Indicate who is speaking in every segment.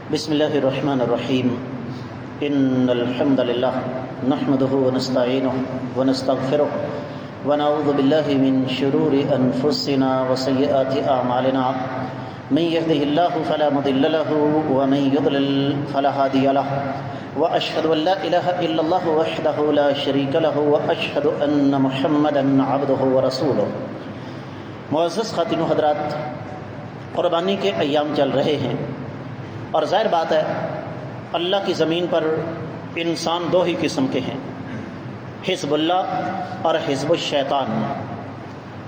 Speaker 1: بسم الله الرحمن الرحيم إن الحمد لله نحمده ونستعينه ونستغفره ونعوذ بالله من شرور أنفسنا وسيئات أعمالنا من يهده الله فلا مضل له ومن يضلل فلا هادي له وأشهد أن لا إله إلا الله وحده لا شريك له وأشهد أن محمدا عبده ورسوله۔ معزز خواتین و حضرات، قربانی کے ایام چل رہے ہیں اور ظاہر بات ہے اللہ کی زمین پر انسان دو ہی قسم کے ہیں، حزب اللہ اور حزب الشیطان۔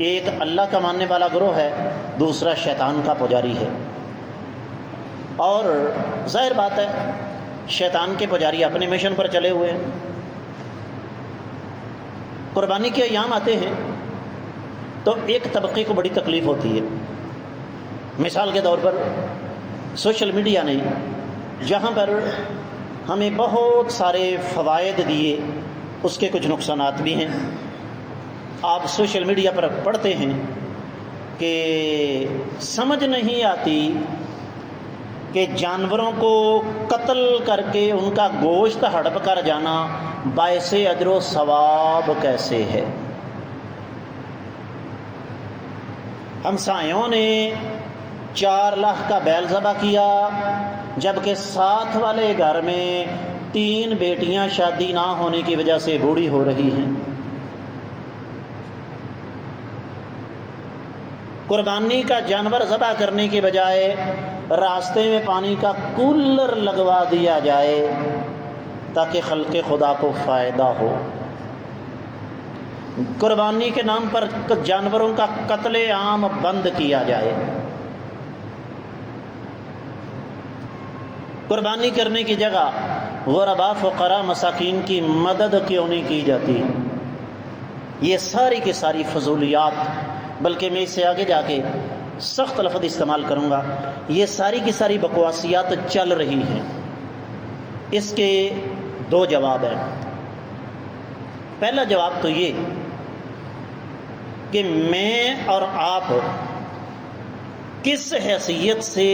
Speaker 1: ایک اللہ کا ماننے والا گروہ ہے، دوسرا شیطان کا پجاری ہے۔ اور ظاہر بات ہے شیطان کے پجاری اپنے مشن پر چلے ہوئے ہیں۔ قربانی کے ایام آتے ہیں تو ایک طبقے کو بڑی تکلیف ہوتی ہے۔ مثال کے طور پر سوشل میڈیا نے جہاں پر ہمیں بہت سارے فوائد دیے، اس کے کچھ نقصانات بھی ہیں۔ آپ سوشل میڈیا پر پڑھتے ہیں کہ سمجھ نہیں آتی کہ جانوروں کو قتل کر کے ان کا گوشت ہڑپ کر جانا باعث اجر و ثواب کیسے ہے۔ ہمسایوں نے 4 لاکھ کا بیل ذبح کیا، جبکہ ساتھ والے گھر میں 3 بیٹیاں شادی نہ ہونے کی وجہ سے بوڑھی ہو رہی ہیں۔ قربانی کا جانور ذبح کرنے کے بجائے راستے میں پانی کا کولر لگوا دیا جائے تاکہ خلق خدا کو فائدہ ہو۔ قربانی کے نام پر جانوروں کا قتل عام بند کیا جائے۔ قربانی کرنے کی جگہ غرباء فقراء مساکین کی مدد کیوں نہیں کی جاتی؟ یہ ساری کی ساری فضولیات، بلکہ میں اس سے آگے جا کے سخت لفظ استعمال کروں گا، یہ ساری کی ساری بکواسیات چل رہی ہیں۔ اس کے 2 جواب ہیں۔ پہلا جواب تو یہ کہ میں اور آپ کس حیثیت سے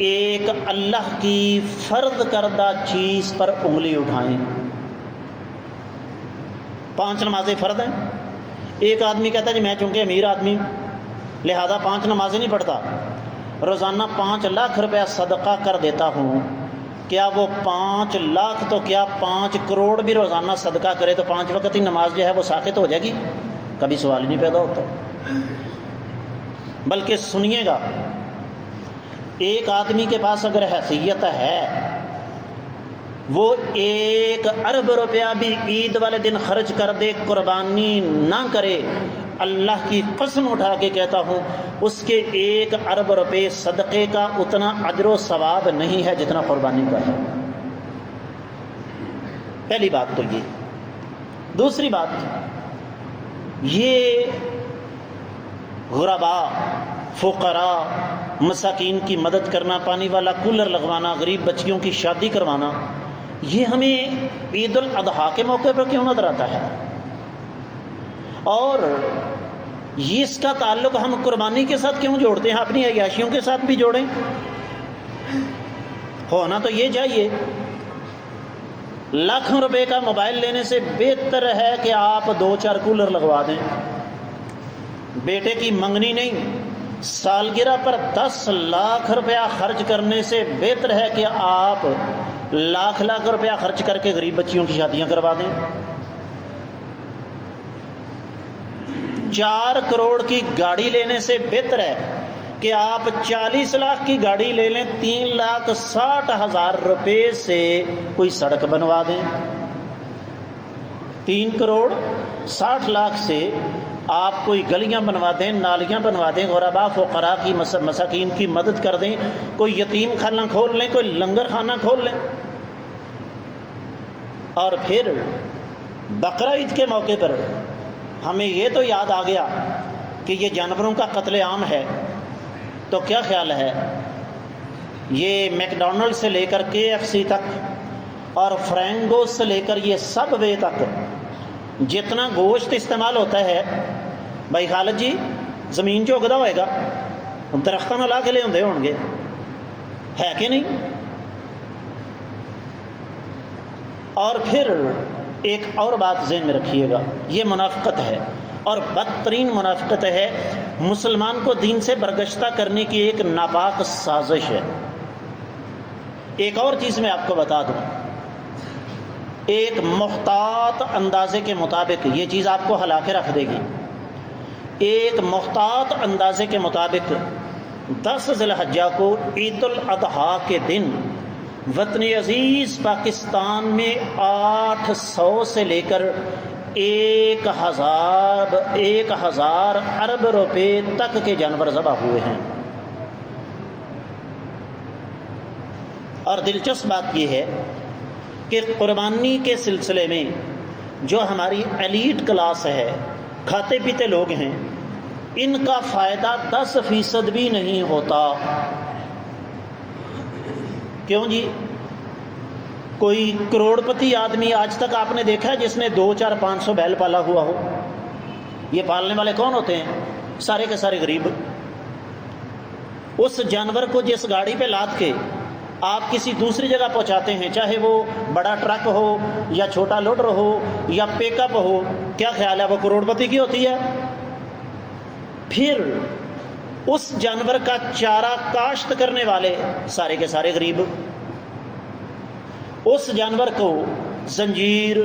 Speaker 1: ایک اللہ کی فرض کردہ چیز پر انگلی اٹھائیں۔ 5 نمازیں فرض ہیں۔ ایک آدمی کہتا ہے جی میں چونکہ امیر آدمی لہذا 5 نمازیں نہیں پڑھتا، روزانہ 5 لاکھ روپیہ صدقہ کر دیتا ہوں۔ کیا وہ 5 لاکھ تو کیا 5 کروڑ بھی روزانہ صدقہ کرے تو 5 وقت ہی نماز جو ہے وہ ساقط ہو جائے گی؟ کبھی سوال ہی نہیں پیدا ہوتا۔ بلکہ سنیے گا، ایک آدمی کے پاس اگر حیثیت ہے وہ 1 ارب روپیہ بھی عید والے دن خرچ کر دے، قربانی نہ کرے، اللہ کی قسم اٹھا کے کہتا ہوں اس کے 1 ارب روپے صدقے کا اتنا اجر و ثواب نہیں ہے جتنا قربانی کا ہے۔ پہلی بات تو یہ۔ دوسری بات یہ غرباء فقراء مساکین کی مدد کرنا، پانی والا کولر لگوانا، غریب بچیوں کی شادی کروانا، یہ ہمیں عید الاضحیٰ کے موقع پر کیوں نظر آتا ہے؟ اور یہ اس کا تعلق ہم قربانی کے ساتھ کیوں جوڑتے ہیں؟ اپنی عیاشیوں کے ساتھ بھی جوڑیں۔ ہونا تو یہ چاہیے، لاکھوں روپے کا موبائل لینے سے بہتر ہے کہ آپ 2-4 کولر لگوا دیں۔ بیٹے کی منگنی نہیں، سالگرہ پر 10 لاکھ روپیہ خرچ کرنے سے بہتر ہے کہ آپ لاکھ روپیہ خرچ کر کے غریب بچیوں کی شادیاں کروا دیں۔ 4 کروڑ کی گاڑی لینے سے بہتر ہے کہ آپ 40 لاکھ کی گاڑی لے لیں، 3,60,000 روپے سے کوئی سڑک بنوا دیں۔ 3 کروڑ 60 لاکھ سے آپ کوئی گلیاں بنوا دیں، نالیاں بنوا دیں، غرباء فقراء کی مساکین کی مدد کر دیں، کوئی یتیم خانہ کھول لیں، کوئی لنگر خانہ کھول لیں۔ اور پھر بقرعید کے موقع پر ہمیں یہ تو یاد آ گیا کہ یہ جانوروں کا قتل عام ہے، تو کیا خیال ہے یہ میک ڈونلڈ سے لے کر KFC تک اور فرینگوز سے لے کر یہ سب وے تک جتنا گوشت استعمال ہوتا ہے، بھائی خالد جی زمین جو اگدا ہوئے گا درختوں میں لا کے لے آتے ہون گے، ہے کہ نہیں؟ اور پھر ایک اور بات ذہن میں رکھیے گا، یہ منافقت ہے اور بدترین منافقت ہے، مسلمان کو دین سے برگشتہ کرنے کی ایک ناپاک سازش ہے۔ ایک اور چیز میں آپ کو بتا دوں، ایک محتاط اندازے کے مطابق یہ چیز آپ کو ہلا کے رکھ دے گی۔ ایک محتاط اندازے کے مطابق 10 ذی الحجہ کو عید الاضحیٰ کے دن وطن عزیز پاکستان میں 800 سے لے کر 1000 ارب روپے تک کے جانور ذبح ہوئے ہیں۔ اور دلچسپ بات یہ ہے کہ قربانی کے سلسلے میں جو ہماری ایلیٹ کلاس ہے، کھاتے پیتے لوگ ہیں، ان کا فائدہ 10% بھی نہیں ہوتا۔ کیوں جی؟ کوئی کروڑپتی آدمی آج تک آپ نے دیکھا ہے جس نے 200 400 500 بیل پالا ہوا ہو؟ یہ پالنے والے کون ہوتے ہیں؟ سارے کے سارے غریب۔ اس جانور کو جس گاڑی پہ لاد کے آپ کسی دوسری جگہ پہنچاتے ہیں، چاہے وہ بڑا ٹرک ہو یا چھوٹا لوڈر ہو یا پیک اپ ہو، کیا خیال ہے وہ کروڑپتی کی ہوتی ہے؟ پھر اس جانور کا چارہ کاشت کرنے والے سارے کے سارے غریب، اس جانور کو زنجیر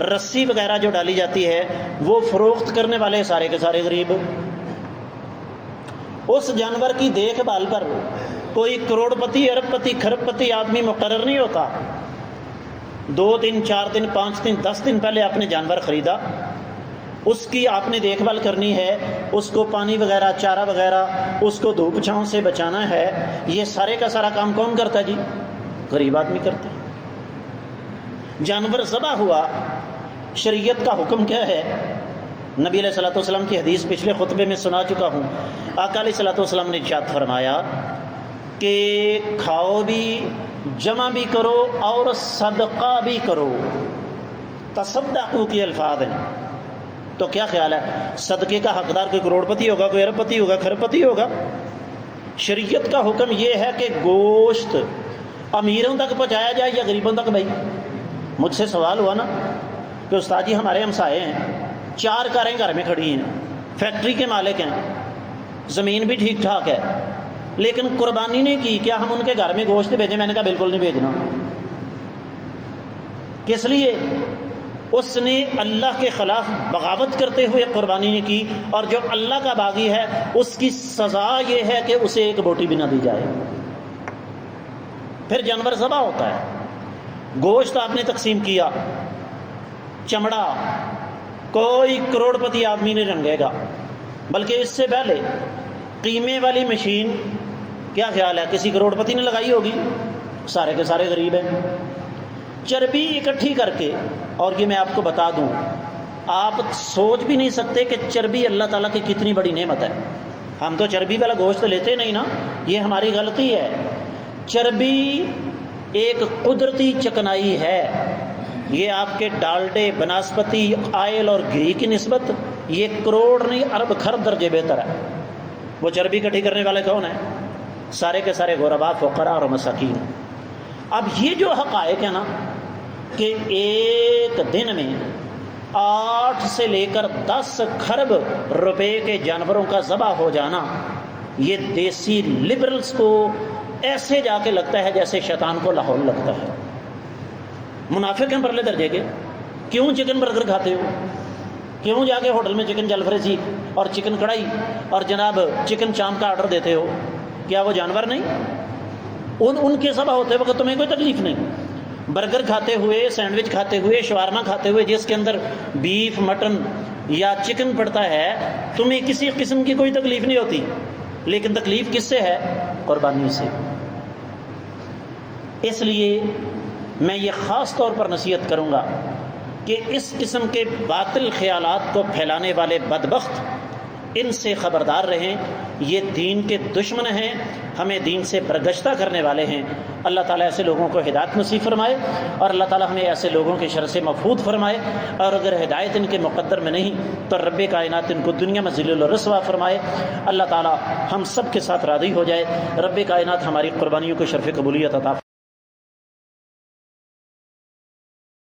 Speaker 1: رسی وغیرہ جو ڈالی جاتی ہے وہ فروخت کرنے والے سارے کے سارے غریب، اس جانور کی دیکھ بھال پر کوئی کروڑپتی ارب پتی کھرب پتی آدمی مقرر نہیں ہوتا۔ 2 دن 4 دن 5 دن 10 دن پہلے آپ نے جانور خریدا، اس کی آپ نے دیکھ بھال کرنی ہے، اس کو پانی وغیرہ چارہ وغیرہ اس کو دھوپ چھاؤں سے بچانا ہے۔ یہ سارے کا سارا کام کون کرتا ہے جی؟ غریب آدمی کرتا ہے۔ جانور ذبح ہوا، شریعت کا حکم کیا ہے؟ نبی علیہ الصلوۃ والسلام کی حدیث پچھلے خطبے میں سنا چکا ہوں۔ آقا علیہ الصلوۃ والسلام نے ارشاد فرمایا کہ کھاؤ بھی، جمع بھی کرو اور صدقہ بھی کرو۔ تصدقوا کی الفاظ ہیں، تو کیا خیال ہے صدقے کا حقدار کوئی کروڑپتی ہوگا، کوئی ارب پتی ہوگا، کھرب پتی ہوگا؟ شریعت کا حکم یہ ہے کہ گوشت امیروں تک پہنچایا جائے یا غریبوں تک؟ بھائی مجھ سے سوال ہوا نا کہ استاد جی ہمارے ہمسائے ہیں، 4 کاریں گھر میں کھڑی ہیں، فیکٹری کے مالک ہیں، زمین بھی ٹھیک ٹھاک ہے، لیکن قربانی نہیں کی، کیا ہم ان کے گھر میں گوشت بھیجیں؟ میں نے کہا بالکل نہیں بھیجنا۔ کس لیے؟ اس نے اللہ کے خلاف بغاوت کرتے ہوئے قربانی نہیں کی، اور جو اللہ کا باغی ہے اس کی سزا یہ ہے کہ اسے ایک بوٹی بھی نہ دی جائے۔ پھر جانور ذبح ہوتا ہے، گوشت آپ نے تقسیم کیا، چمڑا کوئی کروڑپتی آدمی نہیں رنگے گا، بلکہ اس سے پہلے قیمے والی مشین کیا خیال ہے کسی کروڑپتی نے لگائی ہوگی؟ سارے کے سارے غریب ہیں۔ چربی اکٹھی کر کے، اور یہ میں آپ کو بتا دوں، آپ سوچ بھی نہیں سکتے کہ چربی اللہ تعالیٰ کی کتنی بڑی نعمت ہے۔ ہم تو چربی والا گوشت لیتے نہیں نا، یہ ہماری غلطی ہے۔ چربی ایک قدرتی چکنائی ہے، یہ آپ کے ڈالڈے، بناسپتی آئل اور گھی کی نسبت یہ کروڑ نہیں ارب کھرب درجے بہتر ہے۔ وہ چربی اکٹھی کرنے والے کون ہیں؟ سارے کے سارے غرباء، فقراء اور مساکین۔ اب یہ جو حقائق ہے نا کہ ایک دن میں 8 سے لے کر 10 کھرب روپے کے جانوروں کا ذبح ہو جانا، یہ دیسی لبرلز کو ایسے جا کے لگتا ہے جیسے شیطان کو لاہور لگتا ہے۔ منافق ہیں پرلے درجے کے۔ کیوں چکن برگر کھاتے ہو؟ کیوں جا کے ہوٹل میں چکن جل فریزی اور چکن کڑھائی اور جناب چکن چام کا آرڈر دیتے ہو؟ کیا وہ جانور نہیں؟ ان کے ذبح ہوتے وقت تمہیں کوئی تکلیف نہیں؟ برگر کھاتے ہوئے، سینڈوچ کھاتے ہوئے، شوارما کھاتے ہوئے جس کے اندر بیف، مٹن یا چکن پڑتا ہے، تمہیں کسی قسم کی کوئی تکلیف نہیں ہوتی، لیکن تکلیف کس سے ہے؟ قربانی سے۔ اس لیے میں یہ خاص طور پر نصیحت کروں گا کہ اس قسم کے باطل خیالات کو پھیلانے والے بدبخت ان سے خبردار رہیں یہ دین کے دشمن ہیں، ہمیں دین سے برگشتہ کرنے والے ہیں۔ اللہ تعالیٰ ایسے لوگوں کو ہدایت نصیب فرمائے، اور اللہ تعالیٰ ہمیں ایسے لوگوں کے شر سے محفوظ فرمائے، اور اگر ہدایت ان کے مقدر میں نہیں تو رب کائنات ان کو دنیا میں ذلیل و رسوا فرمائے۔ اللہ تعالیٰ ہم سب کے ساتھ راضی ہو جائے۔ رب کائنات ہماری قربانیوں کو شرف قبولیت عطا